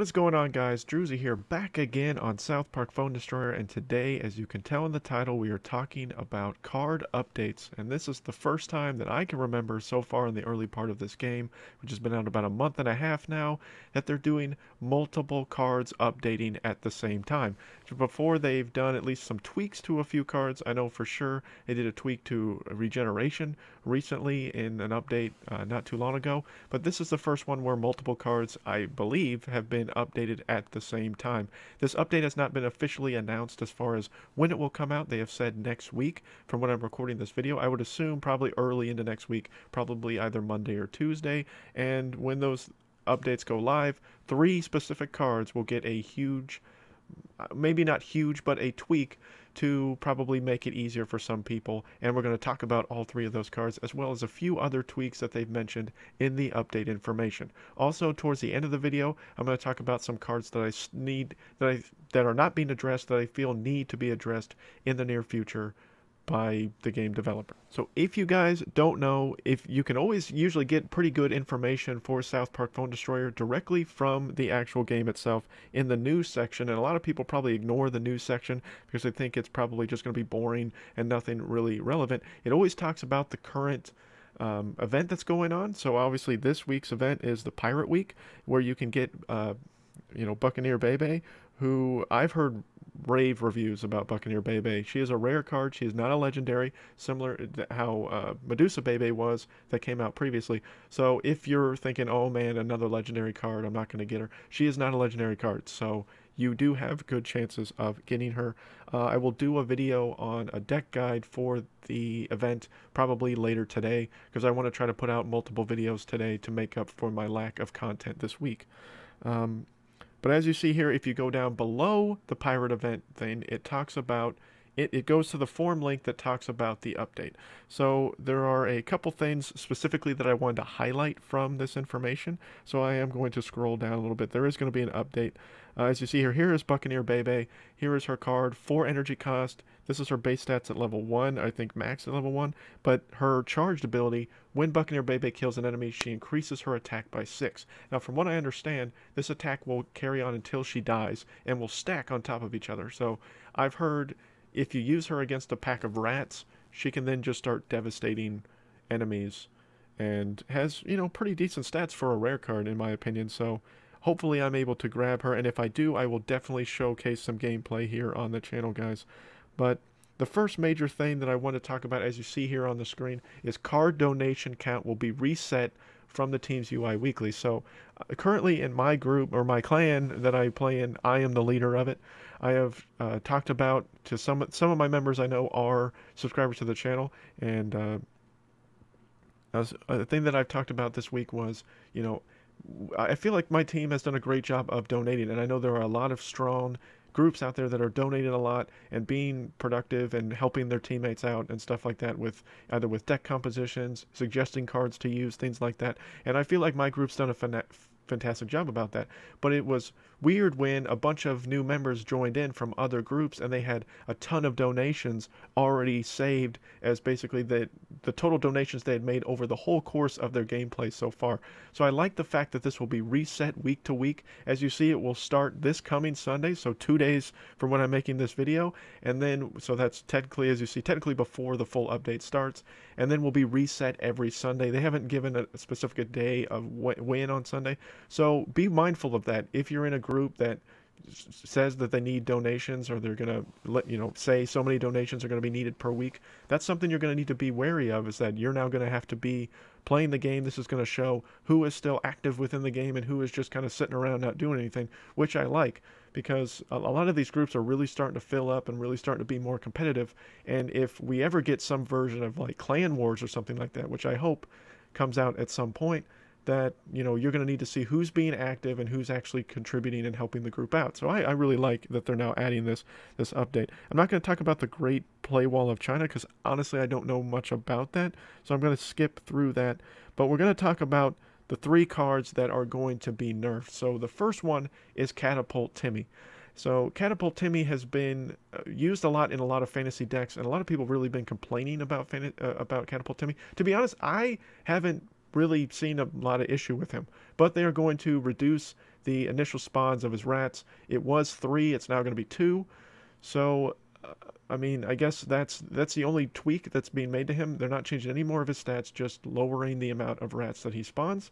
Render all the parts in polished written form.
is going on, guys? Drewzy here, back again on South Park Phone Destroyer, and today, as you can tell in the title, we are talking about card updates, and this is the first time that I can remember so far in the early part of this game, which has been out about a month and a half now, that they're doing multiple cards updating at the same time. So before, they've done at least some tweaks to a few cards. I know for sure they did a tweak to regeneration recently in an update not too long ago, but this is the first one where multiple cards, I believe, have been updated at the same time. This update has not been officially announced as far as when it will come out. They have said next week from when I'm recording this video. I would assume probably early into next week, probably either Monday or Tuesday, and when those updates go live, 3 specific cards will get a huge, maybe not huge, but a tweak to probably make it easier for some people, and we're going to talk about all 3 of those cards as well as a few other tweaks that they've mentioned in the update information. Also, towards the end of the video, I'm going to talk about some cards that that are not being addressed, that I feel need to be addressed in the near future by the game developer. So if you guys don't know, if you can always usually get pretty good information for South Park Phone Destroyer directly from the actual game itself in the news section, and a lot of people probably ignore the news section because they think it's probably just going to be boring and nothing really relevant. It always talks about the current event that's going on. So obviously this week's event is the Pirate Week, where you can get Buccaneer Bebe, who I've heard rave reviews about Buccaneer Bebe. She is a rare card. She is not a legendary, similar to how Medusa Bebe was that came out previously. So if you're thinking, oh man, another legendary card, I'm not going to get her, she is not a legendary card. So you do have good chances of getting her. I will do a video on a deck guide for the event probably later today, because I want to try to put out multiple videos today to make up for my lack of content this week. But as you see here, if you go down below the pirate event thing, it talks about, it goes to the forum link that talks about the update. So there are a couple things specifically that I wanted to highlight from this information. So I am going to scroll down a little bit. There is going to be an update. As you see here, here is Buccaneer Bebe. Here is her card, 4 energy cost. This is her base stats at level 1, I think max at level 1. But her charged ability, when Buccaneer Bebe kills an enemy, she increases her attack by 6. Now, from what I understand, this attack will carry on until she dies and will stack on top of each other. So I've heard if you use her against a pack of rats, she can then just start devastating enemies, and has, pretty decent stats for a rare card in my opinion. So hopefully I'm able to grab her, and if I do, I will definitely showcase some gameplay here on the channel, guys. But the first major thing that I want to talk about, as you see here on the screen, is card donation count will be reset from the Team's UI Weekly. So currently in my group, or my clan that I play in, I am the leader of it. I have talked about to some of my members I know are subscribers to the channel, and the thing that I've talked about this week was, I feel like my team has done a great job of donating, and I know there are a lot of strong groups out there that are donating a lot and being productive and helping their teammates out and stuff like that, with either with deck compositions, suggesting cards to use, things like that. And I feel like my group's done a fantastic job about that. But it was weird when a bunch of new members joined in from other groups and they had a ton of donations already saved as basically the total donations they had made over the whole course of their gameplay so far. So I like the fact that this will be reset week to week. As you see, it will start this coming Sunday, so 2 days from when I'm making this video, and then, so that's technically, as you see, technically before the full update starts, and then will be reset every Sunday. They haven't given a specific day of when on Sunday, so be mindful of that. If you're in a group that says that they need donations, or they're going to say so many donations are going to be needed per week, that's something you're going to need to be wary of, is that you're now going to have to be playing the game. This is going to show who is still active within the game and who is just kind of sitting around not doing anything, which I like, because a lot of these groups are really starting to fill up and really starting to be more competitive. And if we ever get some version of like Clan Wars or something like that, which I hope comes out at some point, that you're going to need to see who's being active and who's actually contributing and helping the group out. So I really like that they're now adding this update. I'm not going to talk about the Great Play Wall of China, because honestly I don't know much about that, so I'm going to skip through that. But we're going to talk about the 3 cards that are going to be nerfed. So the first one is Catapult Timmy. So Catapult Timmy has been used a lot in a lot of fantasy decks, and a lot of people really been complaining about Catapult Timmy. To be honest, I haven't really seen a lot of issue with him, but they are going to reduce the initial spawns of his rats. It was 3, it's now going to be 2. So, I mean, I guess that's the only tweak that's being made to him. They're not changing any more of his stats, just lowering the amount of rats that he spawns.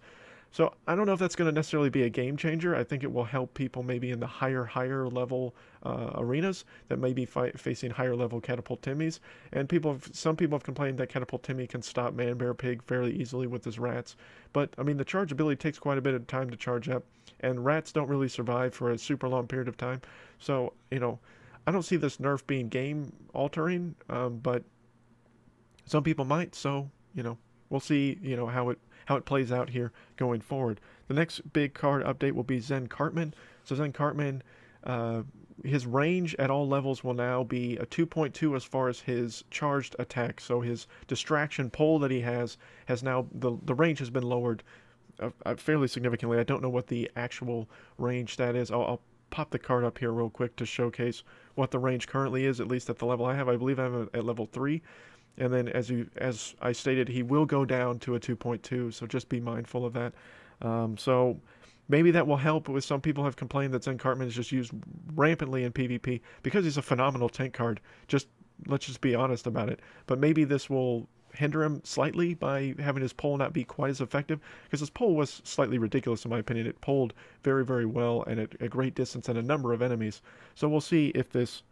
So I don't know if that's going to necessarily be a game changer. I think it will help people maybe in the higher level arenas that may be facing higher level Catapult Timmys. And some people have complained that Catapult Timmy can stop Man Bear Pig fairly easily with his rats. But I mean, the charge ability takes quite a bit of time to charge up, and rats don't really survive for a super long period of time. So, you know, I don't see this nerf being game altering, but some people might. So, you know, we'll see, you know, how it plays out here going forward. The next big card update will be Zen Cartman. So Zen Cartman, his range at all levels will now be a 2.2 as far as his charged attack. So his distraction pole that he has now, the range has been lowered fairly significantly. I don't know what the actual range stat is. I'll pop the card up here real quick to showcase what the range currently is, at least at the level I have. I believe I'm at level 3. And then, as I stated, he will go down to a 2.2, so just be mindful of that. So maybe that will help. With some people have complained that Zen Cartman is just used rampantly in PvP because he's a phenomenal tank card. Let's just be honest about it. But maybe this will hinder him slightly by having his pull not be quite as effective, because his pull was slightly ridiculous in my opinion. It pulled very, very well and at a great distance and a number of enemies. So we'll see if this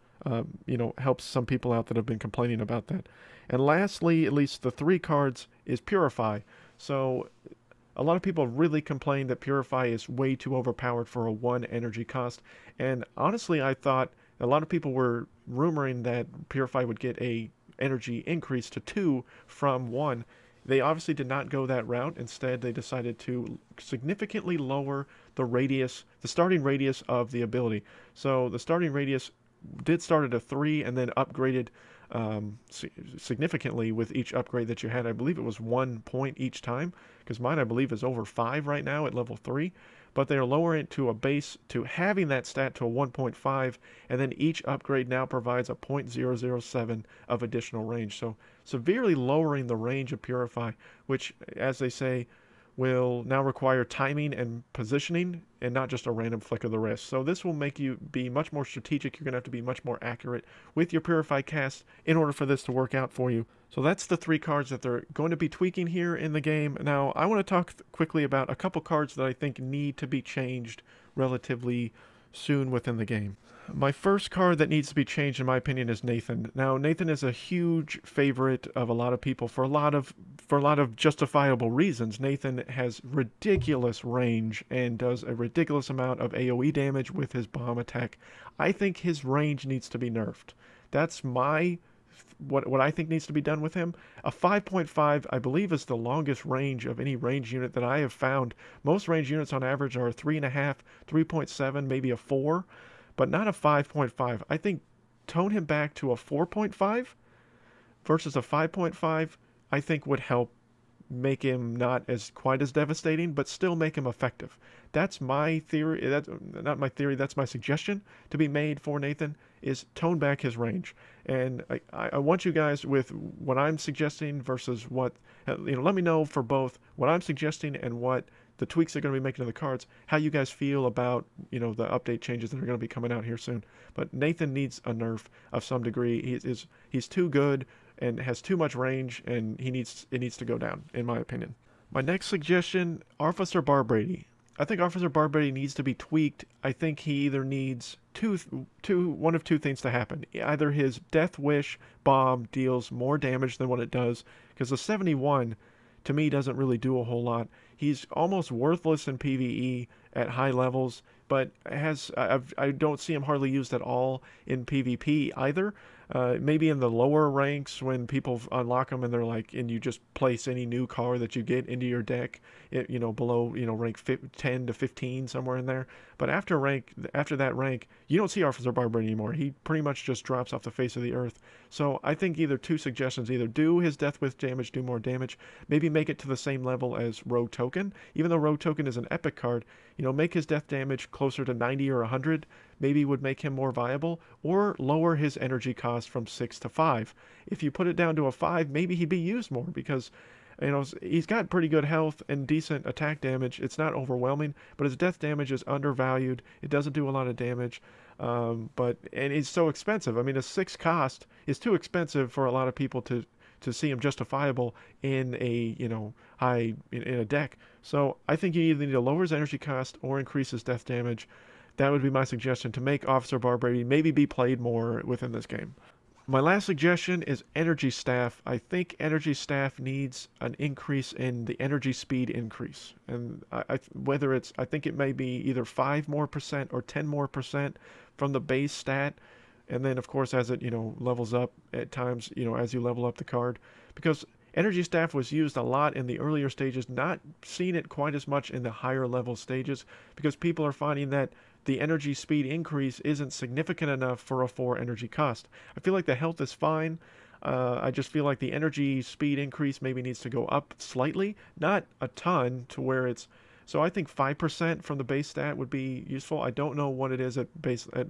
you know, helps some people out that have been complaining about that. And lastly, at least the 3 cards, is Purify. So a lot of people really complained that Purify is way too overpowered for a 1 energy cost. And honestly, I thought a lot of people were rumoring that Purify would get a energy increase to 2 from 1. They obviously did not go that route. Instead, they decided to significantly lower the radius, the starting radius of the ability. So the starting radius did start at a 3 and then upgraded significantly with each upgrade that you had. I believe it was 1 point each time, because mine I believe is over 5 right now at level 3. But they are lowering it to a base, to having that stat to a 1.5, and then each upgrade now provides a 0.007 of additional range. So severely lowering the range of Purify, which, as they say, will now require timing and positioning and not just a random flick of the wrist. So this will make you be much more strategic. You're going to have to be much more accurate with your Purify cast in order for this to work out for you. So that's the 3 cards that they're going to be tweaking here in the game. Now, I want to talk quickly about a couple cards that I think need to be changed relatively soon within the game. My first card that needs to be changed, in my opinion, is Nathan. Now, Nathan is a huge favorite of a lot of people for a lot of justifiable reasons. Nathan has ridiculous range and does a ridiculous amount of AoE damage with his bomb attack. I think his range needs to be nerfed. That's what I think needs to be done with him. A 5.5, I believe, is the longest range of any range unit that I have found. Most range units on average are 3.5, 3.7, maybe a 4, but not a 5.5. I think tone him back to a 4.5 versus a 5.5, I think would help make him not as quite as devastating, but still make him effective. That's my theory. That's not my theory. That's my suggestion to be made for Nathan, is tone back his range. And I want you guys, with what I'm suggesting versus what, you know, let me know for both what I'm suggesting and what the tweaks they're going to be making to the cards, how you guys feel about, you know, the update changes that are going to be coming out here soon. But Nathan needs a nerf of some degree. He's too good and has too much range, and it needs to go down, in my opinion. My next suggestion, Officer Barbrady. I think Officer Barbrady needs to be tweaked. I think he either needs one of two things to happen. Either his Death Wish bomb deals more damage than what it does, because the 71 to me doesn't really do a whole lot. He's almost worthless in PvE at high levels, but I don't see him hardly used at all in PvP either. Maybe in the lower ranks when people unlock them and they're like, and you just place any new car that you get into your deck, you know, below, you know, rank 10 to 15, somewhere in there. But after that rank, you don't see Officer Barbrady anymore. He pretty much just drops off the face of the earth. So I think either two suggestions: either do his Death Wish damage, do more damage, maybe make it to the same level as Rogue Token. Even though Rogue Token is an epic card, you know, make his death damage closer to 90 or 100, maybe would make him more viable, or lower his energy cost from 6 to 5. If you put it down to a 5, maybe he'd be used more, because You know, he's got pretty good health and decent attack damage. It's not overwhelming, but his death damage is undervalued. It doesn't do a lot of damage. And he's so expensive. I mean, a 6 cost is too expensive for a lot of people to see him justifiable in a, you know, in a deck. So I think you either need to lower his energy cost or increase his death damage. That would be my suggestion to make Officer Barbrady maybe be played more within this game. My last suggestion is Energy Staff. I think Energy Staff needs an increase in the energy speed increase. And I think it may be either 5% more or 10% more from the base stat. And then, of course, as it, you know, levels up at times, you know, as you level up the card. Because Energy Staff was used a lot in the earlier stages, not seen it quite as much in the higher level stages, because people are finding that the energy speed increase isn't significant enough for a 4 energy cost. I feel like the health is fine. I just feel like the energy speed increase maybe needs to go up slightly, not a ton to where it's... So I think 5% from the base stat would be useful. I don't know what it is at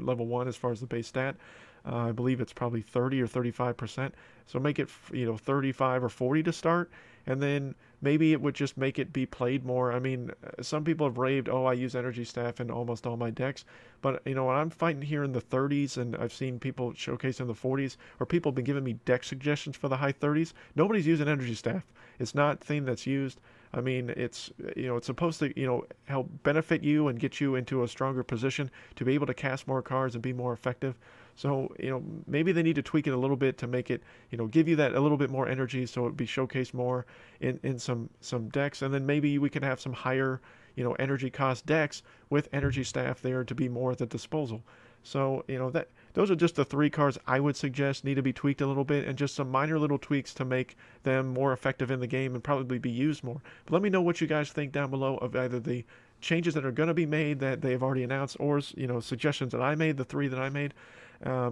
level 1 as far as the base stat. I believe it's probably 30 or 35%. So make it, you know, 35 or 40 to start, and then maybe it would just make it be played more. I mean, some people have raved, oh, I use Energy Staff in almost all my decks, but, you know, when I'm fighting here in the 30s, and I've seen people showcase in the 40s, or people have been giving me deck suggestions for the high 30s, nobody's using Energy Staff. It's not a thing that's used. I mean, it's, you know, it's supposed to, you know, help benefit you and get you into a stronger position to be able to cast more cards and be more effective. So, you know, maybe they need to tweak it a little bit to make it, you know, give you that a little bit more energy so it be showcased more in some decks. And then maybe we can have some higher, you know, energy cost decks with Energy Staff there to be more at the disposal. So, you know, those are just the 3 cards I would suggest need to be tweaked a little bit, and just some minor little tweaks to make them more effective in the game and probably be used more. But let me know what you guys think down below of either the changes that are going to be made that they've already announced, or, you know, suggestions that I made, the 3 that I made.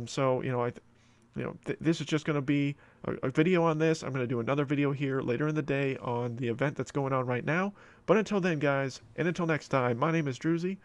So, you know, this is just going to be a video on this. I'm going to do another video here later in the day on the event that's going on right now. But until then, guys, and until next time, my name is Drewzy.